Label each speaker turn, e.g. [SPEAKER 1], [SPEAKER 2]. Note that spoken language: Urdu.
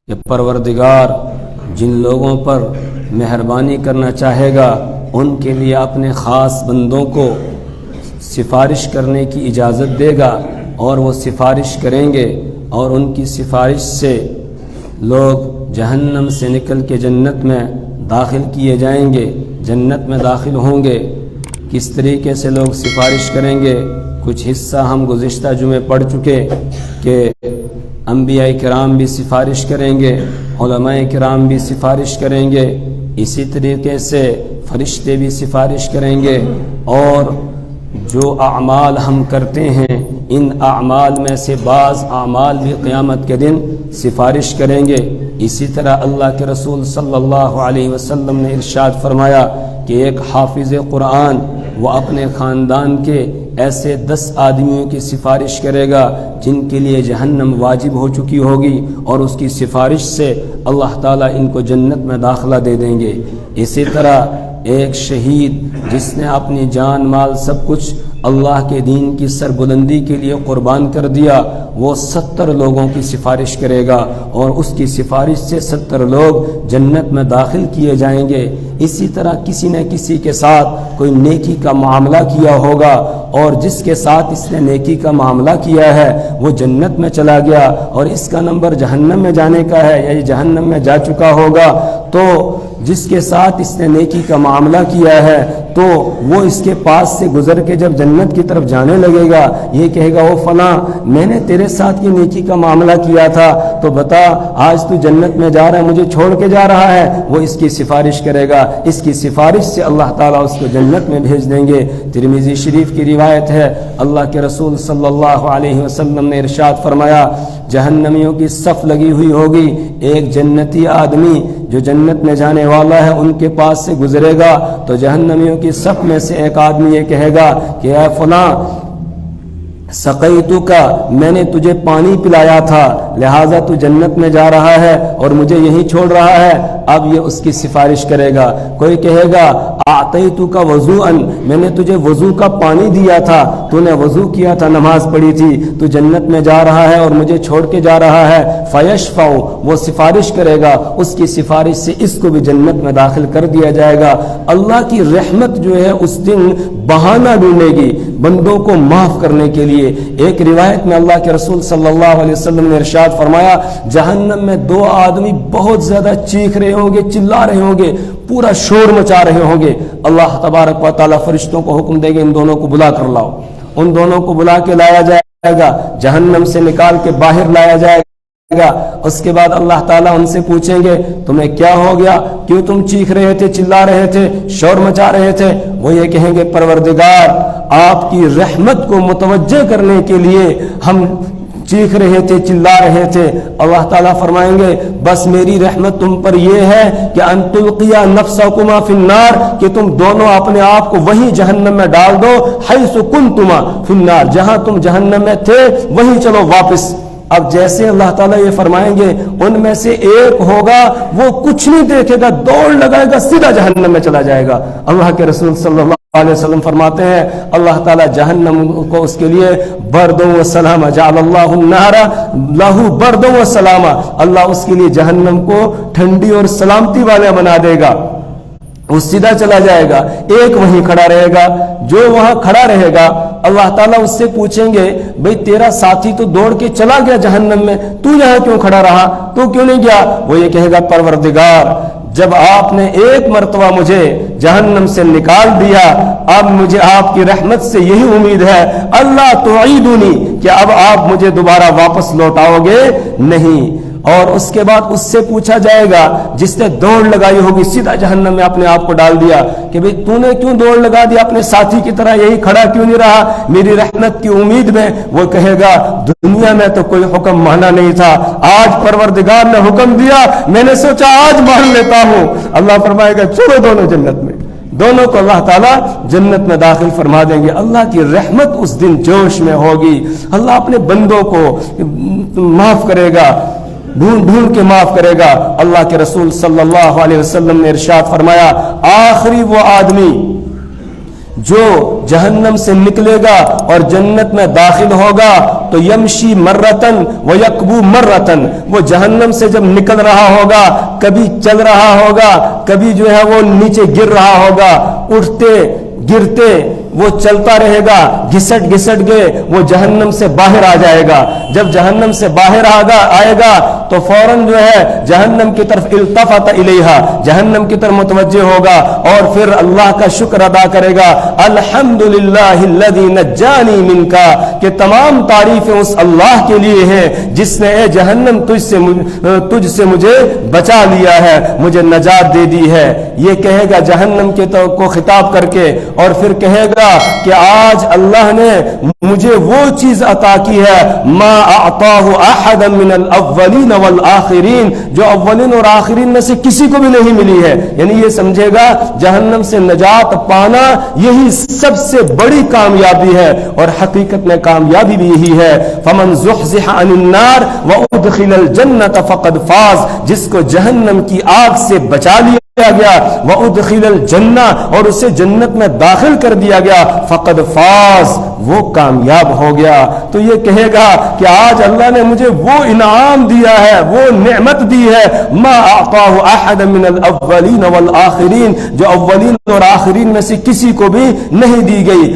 [SPEAKER 1] کہ پروردگار جن لوگوں پر مہربانی کرنا چاہے گا ان کے لیے اپنے خاص بندوں کو سفارش کرنے کی اجازت دے گا، اور وہ سفارش کریں گے، اور ان کی سفارش سے لوگ جہنم سے نکل کے جنت میں داخل کیے جائیں گے، جنت میں داخل ہوں گے۔ کس طریقے سے لوگ سفارش کریں گے، کچھ حصہ ہم گزشتہ جمعے پڑھ چکے کہ انبیاء کرام بھی سفارش کریں گے، علماء کرام بھی سفارش کریں گے، اسی طریقے سے فرشتے بھی سفارش کریں گے، اور جو اعمال ہم کرتے ہیں ان اعمال میں سے بعض اعمال بھی قیامت کے دن سفارش کریں گے۔ اسی طرح اللہ کے رسول صلی اللہ علیہ وسلم نے ارشاد فرمایا کہ ایک حافظ قرآن وہ اپنے خاندان کے ایسے 10 آدمیوں کی سفارش کرے گا جن کے لیے جہنم واجب ہو چکی ہوگی، اور اس کی سفارش سے اللہ تعالیٰ ان کو جنت میں داخلہ دے دیں گے۔ اسی طرح ایک شہید جس نے اپنی جان مال سب کچھ اللہ کے دین کی سربلندی کے لیے قربان کر دیا، وہ 70 لوگوں کی سفارش کرے گا، اور اس کی سفارش سے 70 لوگ جنت میں داخل کیے جائیں گے۔ اسی طرح کسی نہ کسی کے ساتھ کوئی نیکی کا معاملہ کیا ہوگا، اور جس کے ساتھ اس نے نیکی کا معاملہ کیا ہے وہ جنت میں چلا گیا، اور اس کا نمبر جہنم میں جانے کا ہے یا یہ جہنم میں جا چکا ہوگا، تو جس کے ساتھ اس نے نیکی کا معاملہ کیا ہے تو وہ اس کے پاس سے گزر کے جب جنت کی طرف جانے لگے گا یہ کہے گا وہ فلاں میں نے تیرے ساتھ یہ نیکی کا معاملہ کیا تھا، تو بتا آج تو جنت میں جا رہا ہے، مجھے چھوڑ کے جا رہا ہے۔ وہ اس کی سفارش کرے گا، اس کی سفارش سے اللہ تعالیٰ اس کو جنت میں بھیج دیں گے۔ ترمذی شریف کی روایت ہے، اللہ کے رسول صلی اللہ علیہ وسلم نے ارشاد فرمایا جہنمیوں کی صف لگی ہوئی ہوگی، ایک جنتی آدمی جو جنت میں جانے والا ہے ان کے پاس سے گزرے گا تو جہنمیوں کی صف میں سے ایک آدمی یہ کہے گا کہ اے فلاں سقیتو کا، میں نے تجھے پانی پلایا تھا لہٰذا تو جنت میں جا رہا ہے اور مجھے یہیں چھوڑ رہا ہے۔ اب یہ اس کی سفارش کرے گا۔ کوئی کہے گا اعطیتو کا وضوءن، میں نے تجھے وضو کا پانی دیا تھا، تو نے وضو کیا تھا، نماز پڑھی تھی، تو جنت میں جا رہا ہے اور مجھے چھوڑ کے جا رہا ہے۔ فیشفع، وہ سفارش کرے گا، اس کی سفارش سے اس کو بھی جنت میں داخل کر دیا جائے گا۔ اللہ کی رحمت جو ہے اس دن بہانہ ڈھونڈے گی بندوں کو معاف کرنے کے لیے۔ ایک روایت میں اللہ کے رسول صلی اللہ علیہ وسلم نے ارشاد فرمایا جہنم میں 2 آدمی بہت زیادہ چیخ رہے ہوں گے، چلا رہے ہوں گے، پورا شور مچا رہے ہوں گے۔ اللہ تبارک و تعالیٰ فرشتوں کو حکم دے گے ان دونوں کو بلا کر لاؤ، ان دونوں کو بلا کے لایا جائے گا، جہنم سے نکال کے باہر لایا جائے گا۔ اس کے بعد اللہ تعالیٰ ان سے پوچھیں گے تمہیں کیا ہو گیا، کیوں تم چیخ رہے تھے، چلا رہے تھے، شور مچا رہے تھے؟ وہ یہ کہیں گے پروردگار آپ کی رحمت کو متوجہ کرنے کے لیے ہم چیخ رہے تھے، چلا رہے تھے۔ اللہ تعالیٰ فرمائیں گے بس میری رحمت تم پر یہ ہے کہ ان تلقیا نفسکما فی النار، کہ تم دونوں اپنے آپ کو وہیں جہنم میں ڈال دو، حیث کنتما فی النار، جہاں تم جہنم میں تھے وہیں چلو واپس۔ اب جیسے اللہ تعالیٰ یہ فرمائیں گے ان میں سے ایک ہوگا وہ کچھ نہیں دیکھے گا، دوڑ لگائے گا، سیدھا جہنم میں چلا جائے گا۔ اللہ کے رسول صلی اللہ علیہ وسلم فرماتے ہیں اللہ تعالیٰ جہنم کو اس کے لیے بردوں و سلامہ، جعل اللہ النار لہ بردوں و سلامہ، اللہ اس کے لیے جہنم کو ٹھنڈی اور سلامتی والا بنا دے گا، وہ سیدھا چلا جائے گا۔ ایک وہیں کھڑا رہے گا، جو وہاں کھڑا رہے گا اللہ تعالیٰ اس سے پوچھیں گے بھئی تیرا ساتھی تو دوڑ کے چلا گیا جہنم میں، تو یہاں کیوں کھڑا رہا، تو کیوں نہیں گیا؟ وہ یہ کہے گا پروردگار جب آپ نے ایک مرتبہ مجھے جہنم سے نکال دیا اب مجھے آپ کی رحمت سے یہی امید ہے اللہ تعیدونی کہ اب آپ مجھے دوبارہ واپس لوٹاؤ گے نہیں۔ اور اس کے بعد اس سے پوچھا جائے گا جس نے دوڑ لگائی ہوگی سیدھا جہنم میں اپنے آپ کو ڈال دیا کہ بھئی تو نے کیوں دوڑ لگا دیا، اپنے ساتھی کی طرح یہی کھڑا کیوں نہیں رہا میری رحمت کی امید میں؟ وہ کہے گا دنیا میں تو کوئی حکم مانا نہیں تھا، آج پروردگار نے حکم دیا میں نے سوچا آج مان لیتا ہوں۔ اللہ فرمائے گا چلو دونوں جنت میں، دونوں کو اللہ تعالیٰ جنت میں داخل فرما دیں گے۔ اللہ کی رحمت اس دن جوش میں ہوگی، اللہ اپنے بندوں کو معاف کرے گا، ڈھونڈ ڈھونڈ کے معاف کرے گا۔ اللہ کے رسول صلی اللہ علیہ وسلم نے ارشاد فرمایا آخری وہ آدمی جو جہنم سے نکلے گا اور جنت میں داخل ہوگا تو یمشی مرتن و یکبو مرتن، وہ جہنم سے جب نکل رہا ہوگا کبھی چل رہا ہوگا، کبھی جو ہے وہ نیچے گر رہا ہوگا، اٹھتے گرتے وہ چلتا رہے گا، گھسٹ گھسٹ کے وہ جہنم سے باہر آ جائے گا۔ جب جہنم سے باہر آئے گا تو فوراً جو ہے جہنم کی طرف التفت الیہا، جہنم کی طرف متوجہ ہوگا اور پھر اللہ کا شکر ادا کرے گا، الحمدللہ الذی نجانی منک، کہ تمام تعریفیں اس اللہ کے لیے ہیں جس نے اے جہنم تجھ سے مجھے بچا لیا ہے، مجھے نجات دے دی ہے۔ یہ کہے گا جہنم کو خطاب کر کے، اور پھر کہے گا کہ آج اللہ نے مجھے وہ چیز عطا کی ہے ما اعطاہ احد من الاولین والآخرین، جو اولین اور آخرین میں سے کسی کو بھی نہیں ملی ہے۔ یعنی یہ سمجھے گا جہنم سے نجات پانا یہی سب سے بڑی کامیابی ہے، اور حقیقت میں کامیابی بھی یہی ہے۔ فمن زحزح عن النار وادخل الجنۃ فقد فاز، جس کو جہنم کی آگ سے بچا لیا گیا، وَأُدْخِلَ الْجَنَّةَ، اور اسے جنت میں داخل کر دیا گیا، فقد فاز، وہ کامیاب ہو گیا۔ تو یہ کہے گا کہ آج اللہ نے مجھے وہ انعام دیا ہے، وہ نعمت دی ہے، ما اعطاہ احد من الاولین والآخرین، جو اولین اور آخرین میں سے کسی کو بھی نہیں دی گئی۔